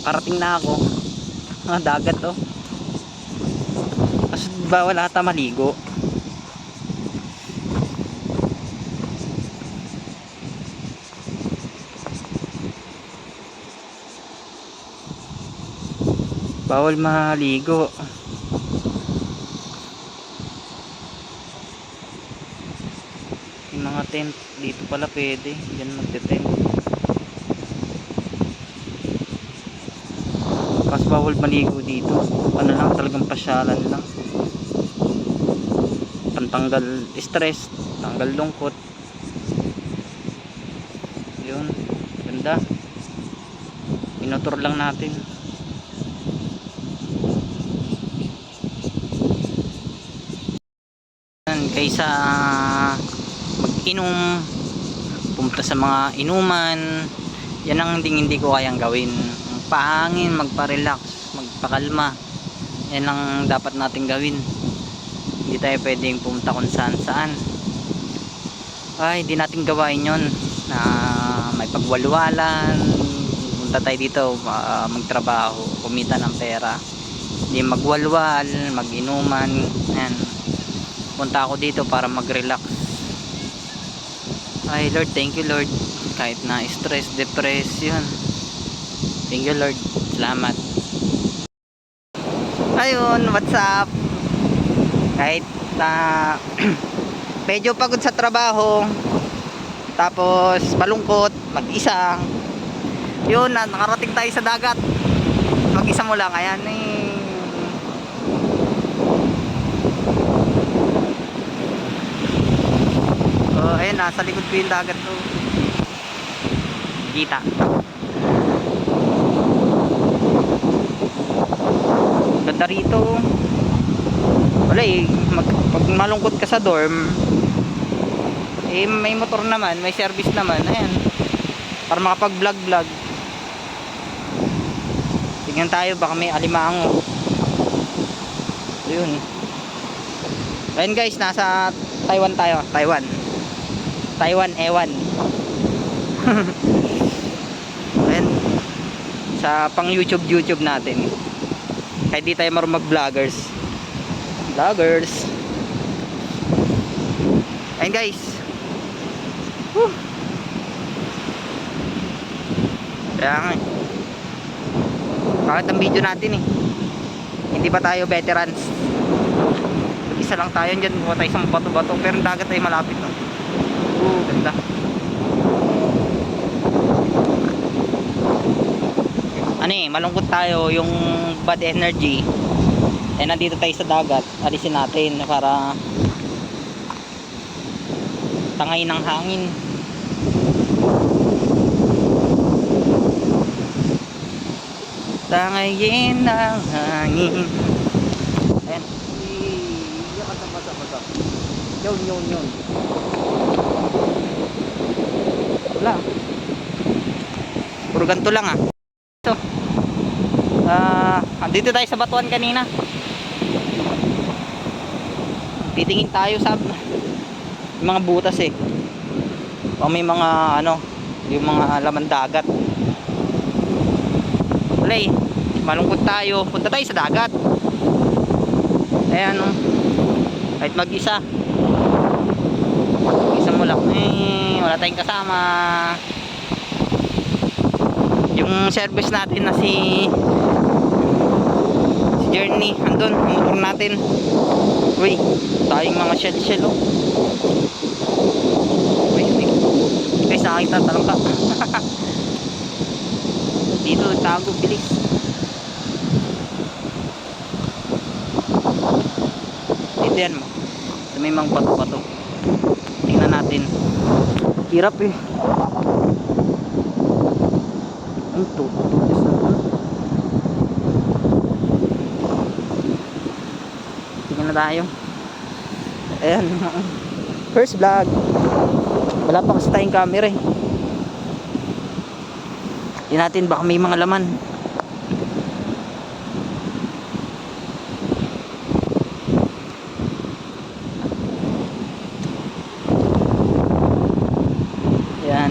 Nakarating na ako. Dagat oh. Kasi bawal ata maligo. Bawal maligo. Yung mga tent dito pala pwede. Diyan magte-tent. Kasi bawal maligo dito. Ano lang, talagang pasyalan lang. Pantanggal stress, tanggal lungkot. Yun, ganda. Inotor lang natin. Kaysa mag-inom, pumunta sa mga inuman, yan ang hindi ko kayang gawin. Pahangin, magpa-relax, magpakalma, yan ang dapat natin gawin. Hindi tayo pwedeng pumunta kung saan saan. Ay, hindi natin gawain yon na may pagwalwalan. Punta tayo dito, magtrabaho, kumita ng pera. Hindi magwalwal, mag-inuman. Yan, punta ako dito para mag-relax. Ay Lord, thank you Lord. Kahit na stress, depression, thank you Lord, salamat. Ayun, what's up? Kahit na medyo pagod sa trabaho, tapos malungkot, mag-isa, yun, nakarating tayo sa dagat. Mag-isa mo lang, ayan eh. Ayun, nasa likod ko yung dagat to. Kita. Ganda rito. Wala eh, pag malungkot ka sa dorm, eh may motor naman, may service naman. Ayan, para makapag-vlog. Tingnan tayo, baka may alimango. Ayun. Ayun guys, nasa Taiwan tayo. Taiwan ewan. Ayan, sa pang YouTube natin. Kahit di tayo marunong mag-vloggers. Ayan guys. Kaya nga, bakit ang video natin eh, hindi pa tayo veterans. Isa lang tayo dyan, buka tayo sa bato-bato. Pero dagat ay malapit no? Ganda. Ano eh, malungkot tayo, yung bad energy eh, nandito tayo sa dagat, alisin natin para tangay ng hangin. Tangayin ng hangin. Ayan. Yun. Wala. Puro ganito lang ah. So, andito tayo sa batuan kanina. Titingin tayo sa mga butas eh. O may mga ano, yung mga laman dagat. Wala eh, malungkot tayo. Punta tayo sa dagat. Ayan o. Kahit mag-isa mo lang eh, wala tayong kasama. Yung service natin na si Journey, andun, ang motor natin. Uy, tayong mga shell oh. Uy, guys, nakakita talang ka. Dito, tago, bilis. Dito yan mo. Sa may mga bato-bato. Tingnan natin. Hirap eh. Ang tutulis na ito. Tingnan na tayo. Ayan. First vlog. Wala pa kasi tayong camera eh. Tingnan natin, baka may mga laman.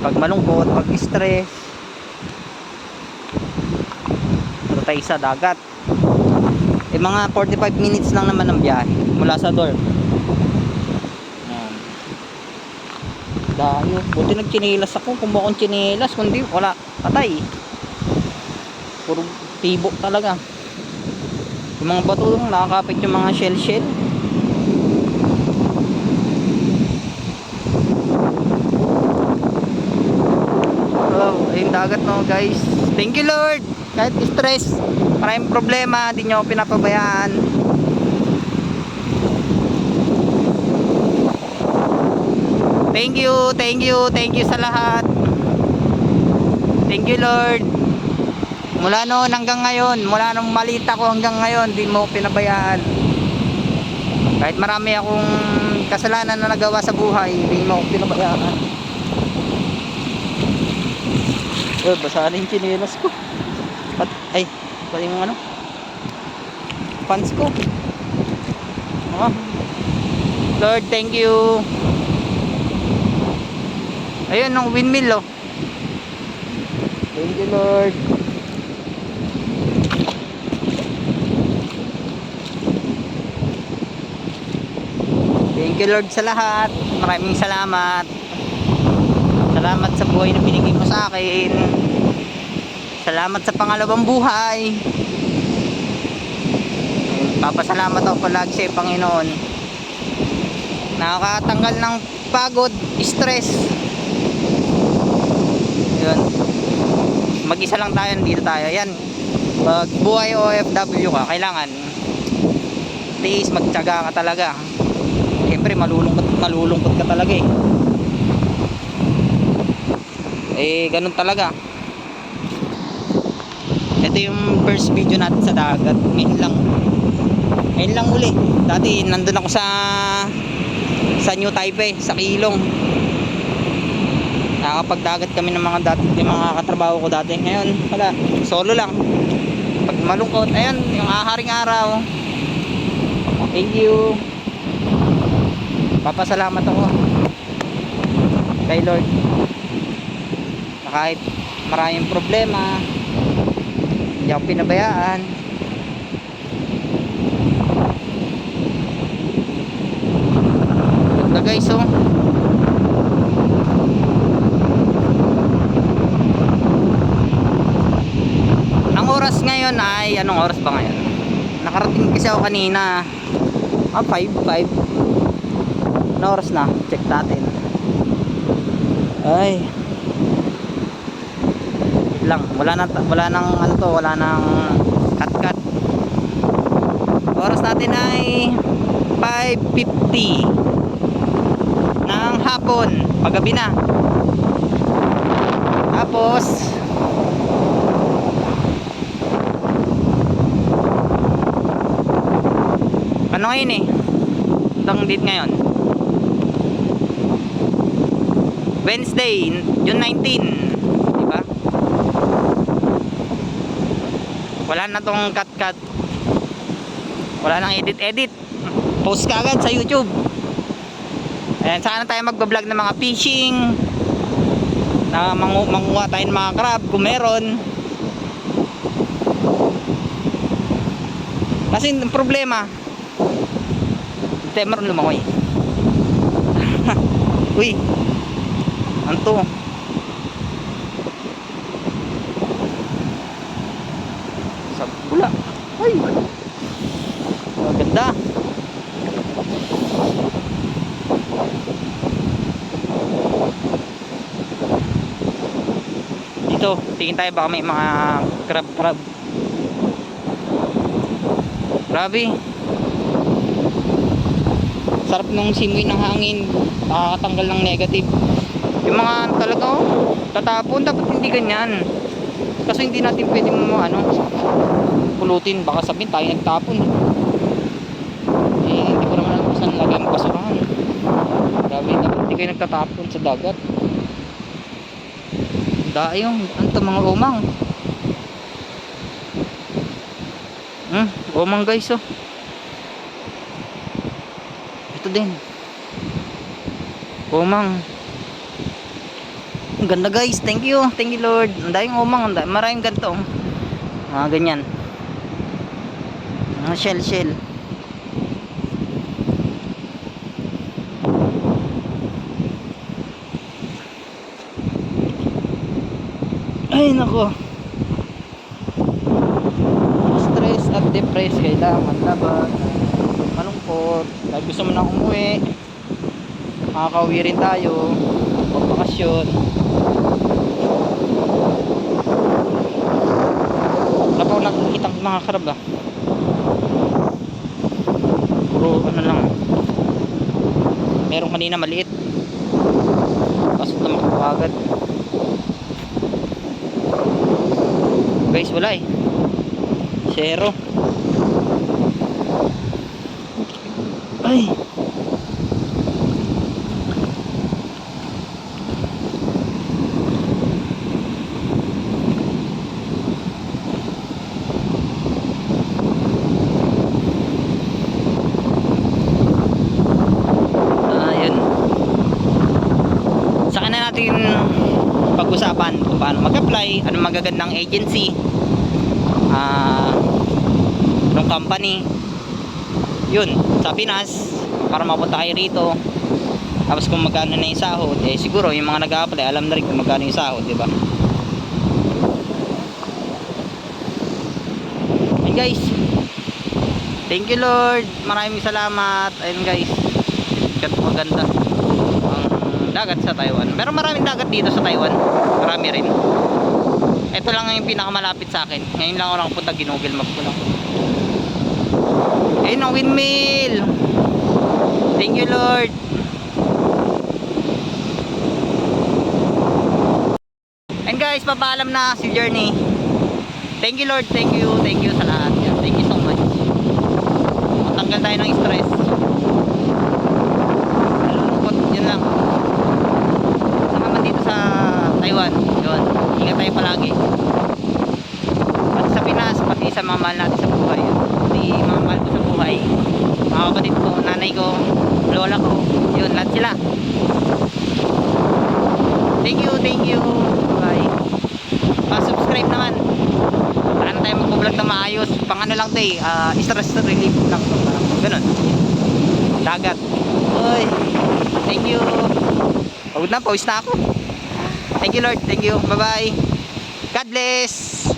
Pag malungkot, pag stress, papuntay sa dagat. Mga 45 minutes lang naman ang biyahe mula sa dorm. Dayo, buti nagchinelas ako. Kung akong chinelas, kundi wala, patay. Puro tibo talaga. Yung mga bato nakakapit yung mga shell. Ayun dagat no guys. Thank you Lord. Kahit stress, maraming problema, di nyo pinapabayaan. Thank you sa lahat. Thank you Lord. Mula noon hanggang ngayon, mula nung maliit ako hanggang ngayon, di mo pinabayaan. Kahit marami akong kasalanan na nagawa sa buhay, di mo pinabayaan. Basa na yung chinelas ko. Ay, pati yung ano, pants ko. Lord, thank you. Ayun, ng windmill, oh. Thank you, Lord. Thank you, Lord, sa lahat. Maraming salamat. Salamat sa buhay na binigay mo sa akin. Salamat sa pangalawang buhay. Papasalamat ako palagi sa Panginoon. Nakakatanggal ng pagod, stress. Yun. Mag-isa lang tayo, dito tayo. Yan. Pag buhay OFW ka, kailangan tiis, magtiyaga ka talaga. Siyempre malulungkot ka talaga eh. Ganun talaga. Ito yung first video natin sa dagat. Ngayon lang uli. Dati nandun ako sa New Taipei, sa Keelung. Nakakapagdagat kami ng mga katrabaho ko dati. Ngayon wala, solo lang. Pag malungkot, ayun, yung aharing araw. Thank you. Papasalamat ako kay Lord. Kahit maraming problema, hindi ako pinabayaan. Ganda guys, oh. Ang oras ngayon ay, anong oras ba ngayon? Nakarating kasi ako kanina. 5. Anong oras na? Check natin. Ay, lang, wala nang cut. Oras natin ay 5:50 ng hapon, paggabi na. Tapos ano ngayon eh? Itong date ngayon, Wednesday, June 19. Wala na tong cut. Wala nang edit. Post ka agad sa YouTube. Ayan, sana tayo magbablog ng mga fishing, na manguha tayo ng mga crab kung meron. Kasi ang problema, hindi tayo meron lumangoy. Uy, anto. Wala. Ay. Maganda. Dito, tingin tayo baka may mga crab. Grabe. Sarap nung simoy ng hangin, nakakatanggal ng negative. Yung mga talaga tatapon, dapat hindi ganyan. Kasi hindi natin pwede pulutin, baka sabihin tayo nagtapon. Hindi ko naman alam kung saan lagay ang basurahan. Grabe, dapat hindi kayo nagtatapon sa dagat. Dayong, mga umang. Umang guys, oh. Ito din. Umang. Ang ganda guys, thank you Lord. Ang daming umang, maraming ganito, mga ganyan. Mga shell. Ay nako. Stress at depressed, kailangan laban. Malungkot. Dahil gusto mo nang umuwi. Makakauwi rin tayo. Pagbakasyon. Wala pa ako nakikitang mga karab ah. Puro ano lang. Merong kanina maliit. Pasok na makapagad. Guys, wala eh. Zero. Ay. Ayun. Saka na natin pag-usapan kung paano mag-apply, anong magagandang agency, anong company, yun, sa Pinas, para mapunta kayo rito. Tapos kung magkano na yung sahod, eh siguro yung mga nag-a-apply, alam na rin kung magkano yung sahod, diba? Ayun guys, thank you Lord, maraming salamat. Ayun guys, maganda ang dagat sa Taiwan. Pero maraming dagat dito sa Taiwan, marami rin. Ito lang yung pinakamalapit sa akin. Ngayon lang ako nakapunta, ginugel map ko lang. Ayun ang windmill. Thank you Lord. And guys, papaalam na si Journey. Thank you Lord, thank you sa lahat. Yeah, thank you so much. Matanggal tayo ng stress. Nalulungkot, yun lang. Saka man dito sa Taiwan, yun, ingat tayo palagi. Pati sa Pinas, pati sa mga mahal natin sa buhay. Pati mga mahal ko sa buhay, mga kapatid ko, nanay ko, lola ko, yun, lahat sila. Thank you. Bye. Pa-subscribe naman. Para na tayo mag-vlog na maayos. Pang ano lang to eh, stress relief lang to. Ganun. Dagat. Oy. Thank you. Pagod na, pawis na ako. Thank you Lord, thank you. Bye bye. God bless.